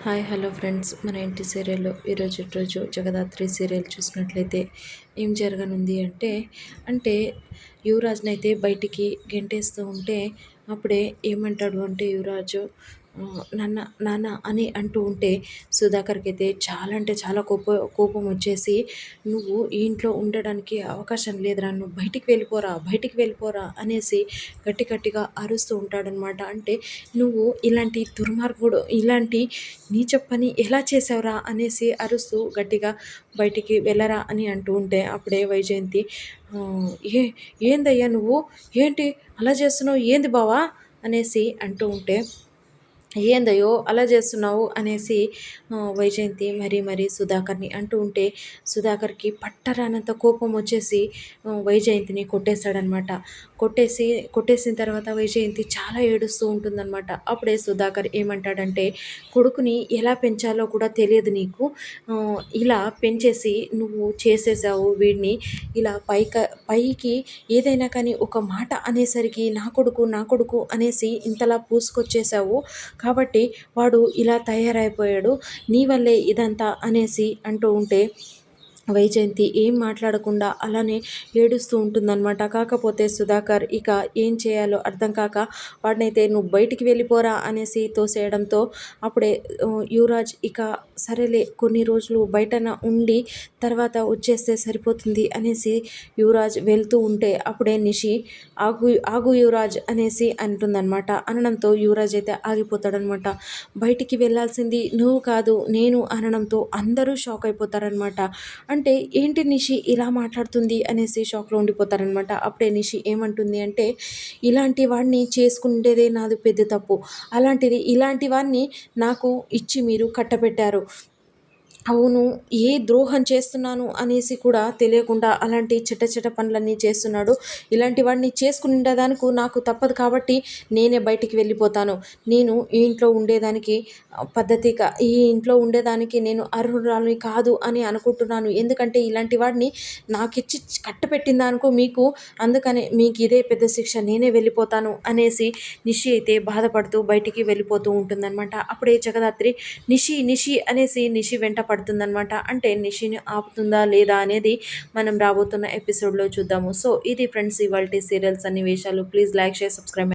Hi hello friends, మన ఇంటి సీరియల్లో రోజు జగదాత్రి సీరియల్ చూసినట్లయితే ఏం జరగనుంది అంటే యువరాజ్ని అయితే బయటికి గెంటేస్తూ ఉంటే అప్పుడే ఏమంటాడు అంటే యువరాజు నాన్న నాన్న అని అంటూ ఉంటే సుధాకర్కి అయితే చాలా అంటే చాలా కోపం వచ్చేసి, నువ్వు ఈ ఇంట్లో ఉండడానికి అవకాశం లేదురా, నువ్వు బయటికి వెళ్ళిపోరా అనేసి గట్టిగా అరుస్తూ ఉంటాడనమాట. అంటే నువ్వు ఇలాంటి దుర్మార్గుడు, ఇలాంటి నీచ పని ఎలా చేసావురా అనేసి అరుస్తూ గట్టిగా బయటికి వెళ్ళరా అని అంటూ ఉంటే అప్పుడే వైజయంతి "ఆ, ఏ ఏందయ్యా నువ్వు, ఏంటి అలా చేస్తున్నావు, ఏంది బావా అనేసి అంటూ ఉంటే ఏందయ్యో అలా చేస్తున్నావు అనేసి వైజయంతి మరీ సుధాకర్ని అంటూ ఉంటే సుధాకర్కి పట్టరానంత కోపం వచ్చేసి వైజయంతిని కొట్టేశాడనమాట. కొట్టేసిన తర్వాత వైజయంతి చాలా ఏడుస్తూ ఉంటుందన్నమాట. అప్పుడే సుధాకర్ ఏమంటాడంటే, కొడుకుని ఎలా పెంచాలో కూడా తెలియదు నీకు, ఇలా పెంచేసి నువ్వు చేసేసావు వీడిని, ఇలా పైకి ఏదైనా కానీ ఒక మాట అనేసరికి నా కొడుకు అనేసి ఇంతలా పూసుకొచ్చేసావు, కాబట్టి వాడు ఇలా తయారైపోయాడు, నీ వల్లే ఇదంతా అనేసి అంటూ ఉంటే వైజయంతి ఏం మాట్లాడకుండా అలానే ఏడుస్తూ ఉంటుందన్నమాట. కాకపోతే సుధాకర్ ఇక ఏం చేయాలో అర్థం కాక వాడినైతే నువ్వు బయటికి వెళ్ళిపోరా అనేసి తోసేయడంతో అప్పుడే యువరాజ్ ఇక సరేలే కొన్ని రోజులు బయటన ఉండి తర్వాత వచ్చేస్తే సరిపోతుంది అనేసి యువరాజ్ వెళ్తూ ఉంటే అప్పుడే నిషి ఆగు ఆగు యువరాజ్ అనేసి అంటుందన్నమాట. అనడంతో యువరాజ్ అయితే ఆగిపోతాడనమాట. బయటికి వెళ్ళాల్సింది నువ్వు కాదు నేను అనడంతో అందరూ షాక్ అయిపోతారనమాట. అంటే ఏంటి నిషి ఇలా మాట్లాడుతుంది అనేసి షాక్లో ఉండిపోతారనమాట. అప్పుడే నిషి ఏమంటుంది అంటే, ఇలాంటి వాడిని చేసుకుండేదే నాది పెద్ద తప్పు, అలాంటిది ఇలాంటి వాడిని నాకు ఇచ్చి మీరు కట్టబెట్టారు. అవును, ఏ ద్రోహం చేస్తున్నాను అనేసి కూడా తెలియకుండా అలాంటి చిట్ట పనులన్నీ చేస్తున్నాడు. ఇలాంటి వాడిని చేసుకుని ఉండేదానికి నాకు తప్పదు కాబట్టి నేనే బయటికి వెళ్ళిపోతాను. నేను ఈ ఇంట్లో ఉండేదానికి పద్ధతిగా ఈ ఇంట్లో ఉండేదానికి నేను అర్హురాలని కాదు అని అనుకుంటున్నాను. ఎందుకంటే ఇలాంటి వాడిని నాకిచ్చి కట్టపెట్టిందనుకో మీకు, అందుకనే మీకు ఇదే పెద్ద శిక్ష, నేనే వెళ్ళిపోతాను అనేసి నిషి అయితే బాధపడుతూ బయటికి వెళ్ళిపోతూ ఉంటుందన్నమాట. అప్పుడే జగదాత్రి నిషి అనేసి నిషి వెంట పడుతుందనమాట. అంటే నిషిని ఆపుతుందా లేదా అనేది మనం రాబోతున్న ఎపిసోడ్లో చూద్దాము. సో ఇది ఫ్రెండ్స్ ఇవాల్టి సీరియల్స్ అన్ని విషయాలు. Please like, share, subscribe.